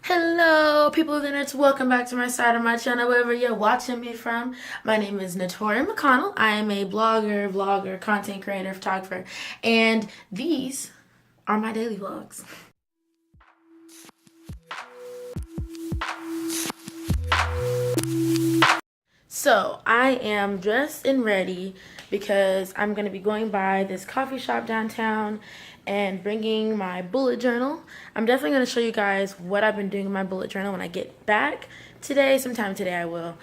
Hello, people of the internet. Welcome back to my side of my channel, wherever you're watching me from. My name is McConnell. I am a blogger, vlogger, content creator, photographer, and these are my daily vlogs. So I am dressed and ready because I'm going to be going by this coffee shop downtown and bringing my bullet journal. I'm definitely going to show you guys what I've been doing in my bullet journal when I get back today. Sometime today I will,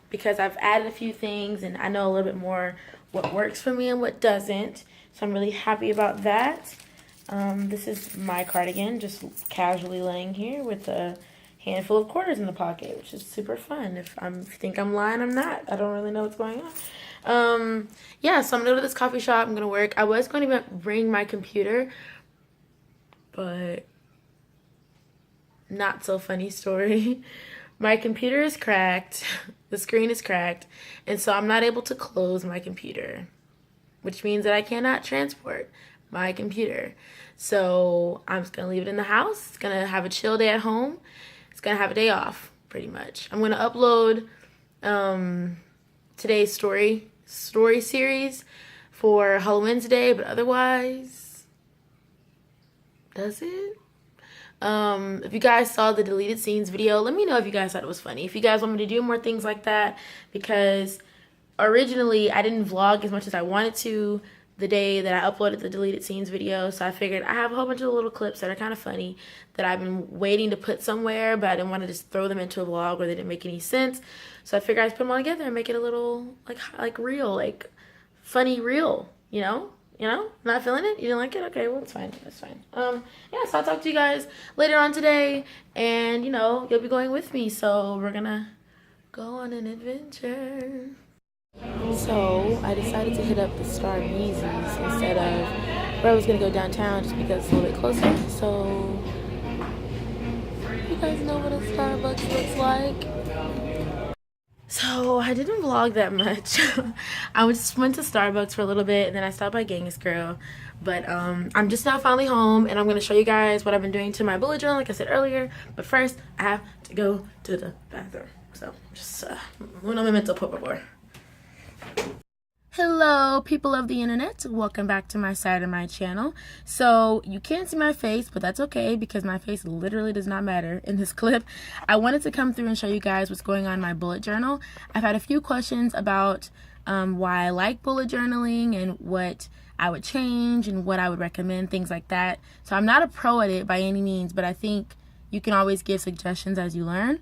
because I've added a few things and I know a little bit more what works for me and what doesn't. So I'm really happy about that. This is my cardigan, just casually laying here with a handful of quarters in the pocket, which is super fun. If you think I'm lying, I'm not. I don't really know what's going on. Yeah, so I'm gonna go to this coffee shop. I'm gonna work. I was going to bring my computer, but not so funny story. My computer is cracked. The screen is cracked, and so I'm not able to close my computer, which means that I cannot transport my computer. So I'm just gonna leave it in the house. It's gonna have a chill day at home. It's gonna have a day off, pretty much. I'm gonna upload today's story series for Halloween's Day, but otherwise, does it? If you guys saw the deleted scenes video, let me know if you guys thought it was funny. If you guys want me to do more things like that, because originally I didn't vlog as much as I wanted to the day that I uploaded the deleted scenes video, so I figured I have a whole bunch of little clips that are kind of funny that I've been waiting to put somewhere, but I didn't want to just throw them into a vlog where they didn't make any sense. So I figured I'd put them all together and make it a little like real, like funny reel, you know? Not feeling it? You didn't like it? Okay, well, it's fine. That's fine. Yeah, so I'll talk to you guys later on today, and you'll be going with me, so we're gonna go on an adventure. So I decided to hit up the Star Yeezys instead of where I was gonna go downtown, just because it's a little bit closer. So you guys know what a Starbucks looks like. So I didn't vlog that much. I just went to Starbucks for a little bit and then I stopped by Genghis Grill. But I'm just now finally home and I'm gonna show you guys what I've been doing to my bullet journal, like I said earlier. But first I have to go to the bathroom. So just un momento, por favor. Hello, people of the internet. Welcome back to my side of my channel. So you can't see my face, but that's okay because my face literally does not matter in this clip. I wanted to come through and show you guys what's going on in my bullet journal. I've had a few questions about why I like bullet journaling and what I would change and what I would recommend, things like that. So I'm not a pro at it by any means, but I think you can always give suggestions as you learn.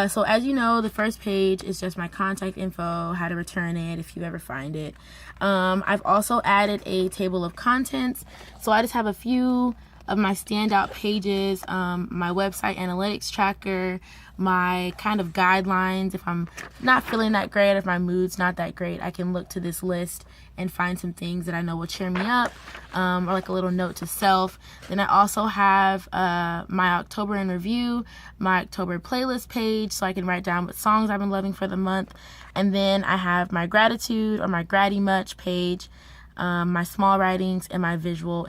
So as you know, the first page is just my contact info, how to return it if you ever find it. I've also added a table of contents. So I just have a few of my standout pages, my website analytics tracker, my kind of guidelines. If I'm not feeling that great, if my mood's not that great, I can look to this list and find some things that I know will cheer me up, or like a little note to self. Then I also have my October in review, my October playlist page, so I can write down what songs I've been loving for the month. And then I have my gratitude or my gratty much page, my small writings, and my visual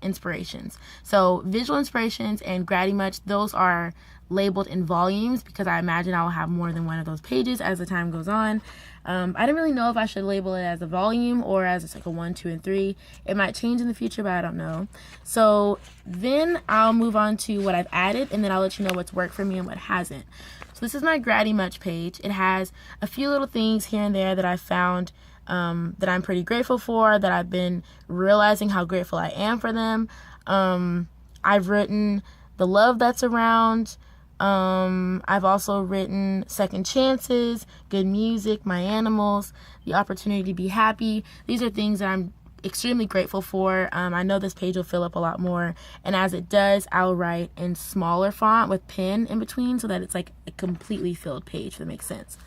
inspirations. So visual inspirations and gratty much, those are labeled in volumes because I imagine I will have more than one of those pages as the time goes on. I didn't really know if I should label it as a volume or as it's like a 1, 2, and 3. It might change in the future, but I don't know. So then I'll move on to what I've added, and then I'll let you know what's worked for me and what hasn't. So this is my gratty much page. It has a few little things here and there that I found that I'm pretty grateful for, that I've been realizing how grateful I am for them. I've written the love that's around. I've also written second chances, good music, my animals, the opportunity to be happy. These are things that I'm extremely grateful for. I know this page will fill up a lot more, and as it does, I'll write in smaller font with pen in between so that it's like a completely filled page, if that makes sense.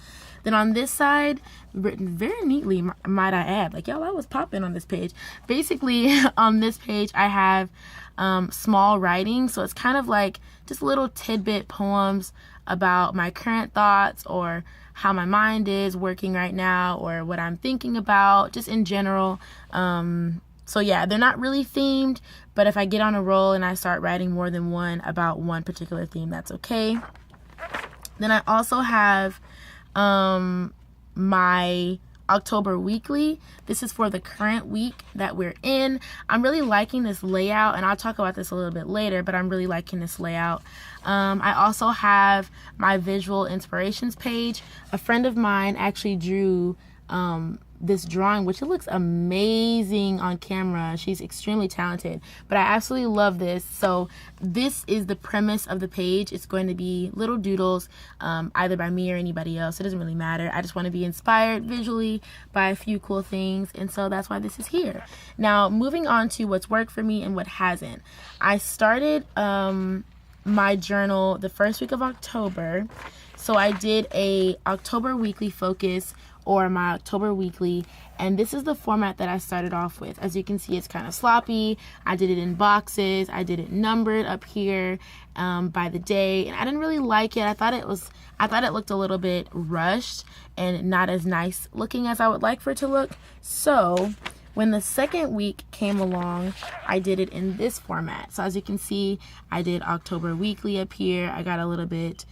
Then on this side, written very neatly, might I add, like y'all, I was popping on this page. Basically, on this page, I have small writing, so it's kind of like just little tidbit poems about my current thoughts or how my mind is working right now or what I'm thinking about, just in general. So yeah, they're not really themed, but if I get on a roll and I start writing more than one about one particular theme, that's okay. Then I also have my October weekly. This is for the current week that we're in. I'm really liking this layout, and I'll talk about this a little bit later, but I'm really liking this layout. I also have my visual inspirations page. A friend of mine actually drew this drawing, which it looks amazing on camera. She's extremely talented, but I absolutely love this. So this is the premise of the page. It's going to be little doodles, either by me or anybody else. It doesn't really matter. I just want to be inspired visually by a few cool things, and so that's why this is here. Now, moving on to what's worked for me and what hasn't. I started my journal the first week of October. So I did a October weekly focus, or my October weekly, and this is the format that I started off with. As you can see, it's kind of sloppy. I did it in boxes. I did it numbered up here by the day, and I didn't really like it. I thought it looked a little bit rushed and not as nice looking as I would like for it to look. So when the second week came along, I did it in this format. So as you can see, I did October weekly up here. I got a little bit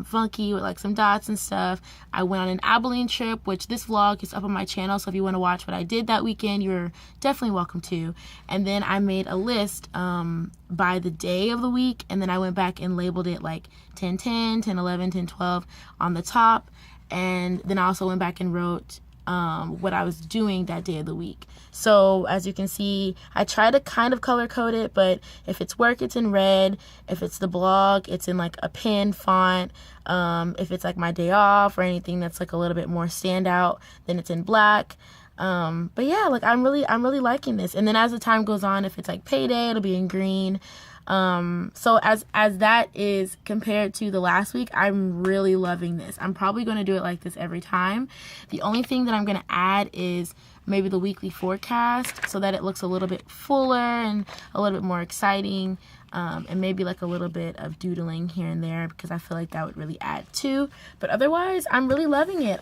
funky with like some dots and stuff. I went on an Abilene trip, which this vlog is up on my channel, so if you want to watch what I did that weekend, you're definitely welcome to. And then I made a list by the day of the week, and then I went back and labeled it like 10/10, 10/11, 10/12 on the top, and then I also went back and wrote what I was doing that day of the week. So as you can see, I try to kind of color code it, but if it's work, it's in red. If it's the blog, it's in like a pen font. If it's like my day off or anything that's like a little bit more standout, then it's in black. But yeah, like I'm really liking this. And then as the time goes on, if it's like payday, it'll be in green. So as that is compared to the last week, I'm really loving this. I'm probably going to do it like this every time. The only thing that I'm going to add is maybe the weekly forecast, so that it looks a little bit fuller and a little bit more exciting, and maybe like a little bit of doodling here and there, because I feel like that would really add too. But otherwise, I'm really loving it.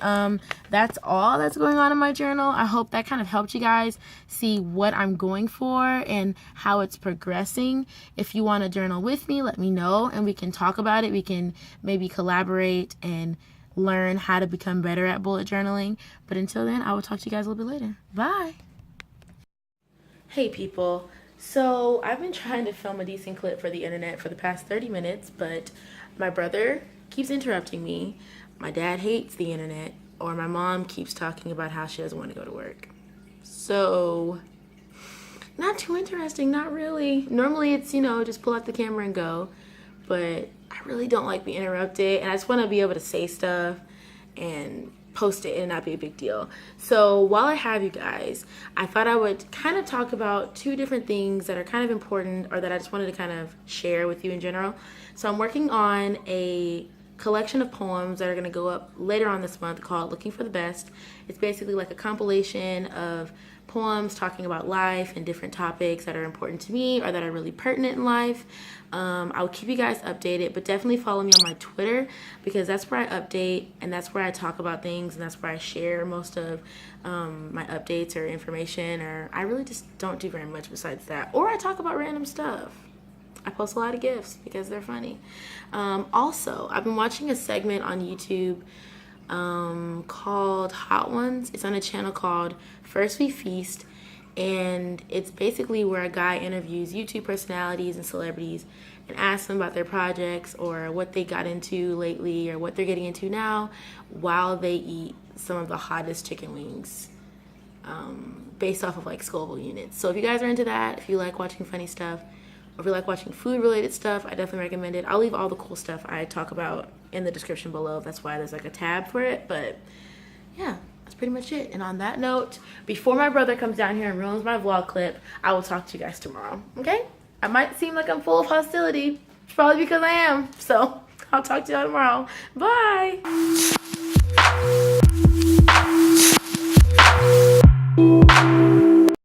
That's all that's going on in my journal. I hope that kind of helped you guys see what I'm going for and how it's progressing. If you want to journal with me, let me know and we can talk about it. We can maybe collaborate and learn how to become better at bullet journaling. But until then, I will talk to you guys a little bit later. Bye. Hey people. So I've been trying to film a decent clip for the internet for the past 30 minutes, but my brother keeps interrupting me. My dad hates the internet, or my mom keeps talking about how she doesn't want to go to work. So not too interesting, not really. Normally it's, you know, just pull out the camera and go, but I really don't like being interrupted, and I just want to be able to say stuff and post it and not be a big deal. So while I have you guys, I thought I would kind of talk about two different things that are kind of important, or that I just wanted to kind of share with you in general. So I'm working on a collection of poems that are going to go up later on this month called Looking for the Best. It's basically like a compilation of poems talking about life and different topics that are important to me or that are really pertinent in life. I'll keep you guys updated, but definitely follow me on my Twitter, because that's where I update and that's where I talk about things, and that's where I share most of my updates or information, or I really just don't do very much besides that. Or I talk about random stuff. I post a lot of GIFs because they're funny. Also, I've been watching a segment on YouTube called Hot Ones. It's on a channel called First We Feast, and it's basically where a guy interviews YouTube personalities and celebrities and asks them about their projects or what they got into lately or what they're getting into now while they eat some of the hottest chicken wings based off of like Scoville units. So if you guys are into that, if you like watching funny stuff, or if you like watching food related stuff, I definitely recommend it. I'll leave all the cool stuff I talk about in the description below. That's why there's like a tab for it. But yeah, that's pretty much it. And on that note, before my brother comes down here and ruins my vlog clip, I will talk to you guys tomorrow. Okay? I might seem like I'm full of hostility. It's probably because I am. So I'll talk to y'all tomorrow. Bye.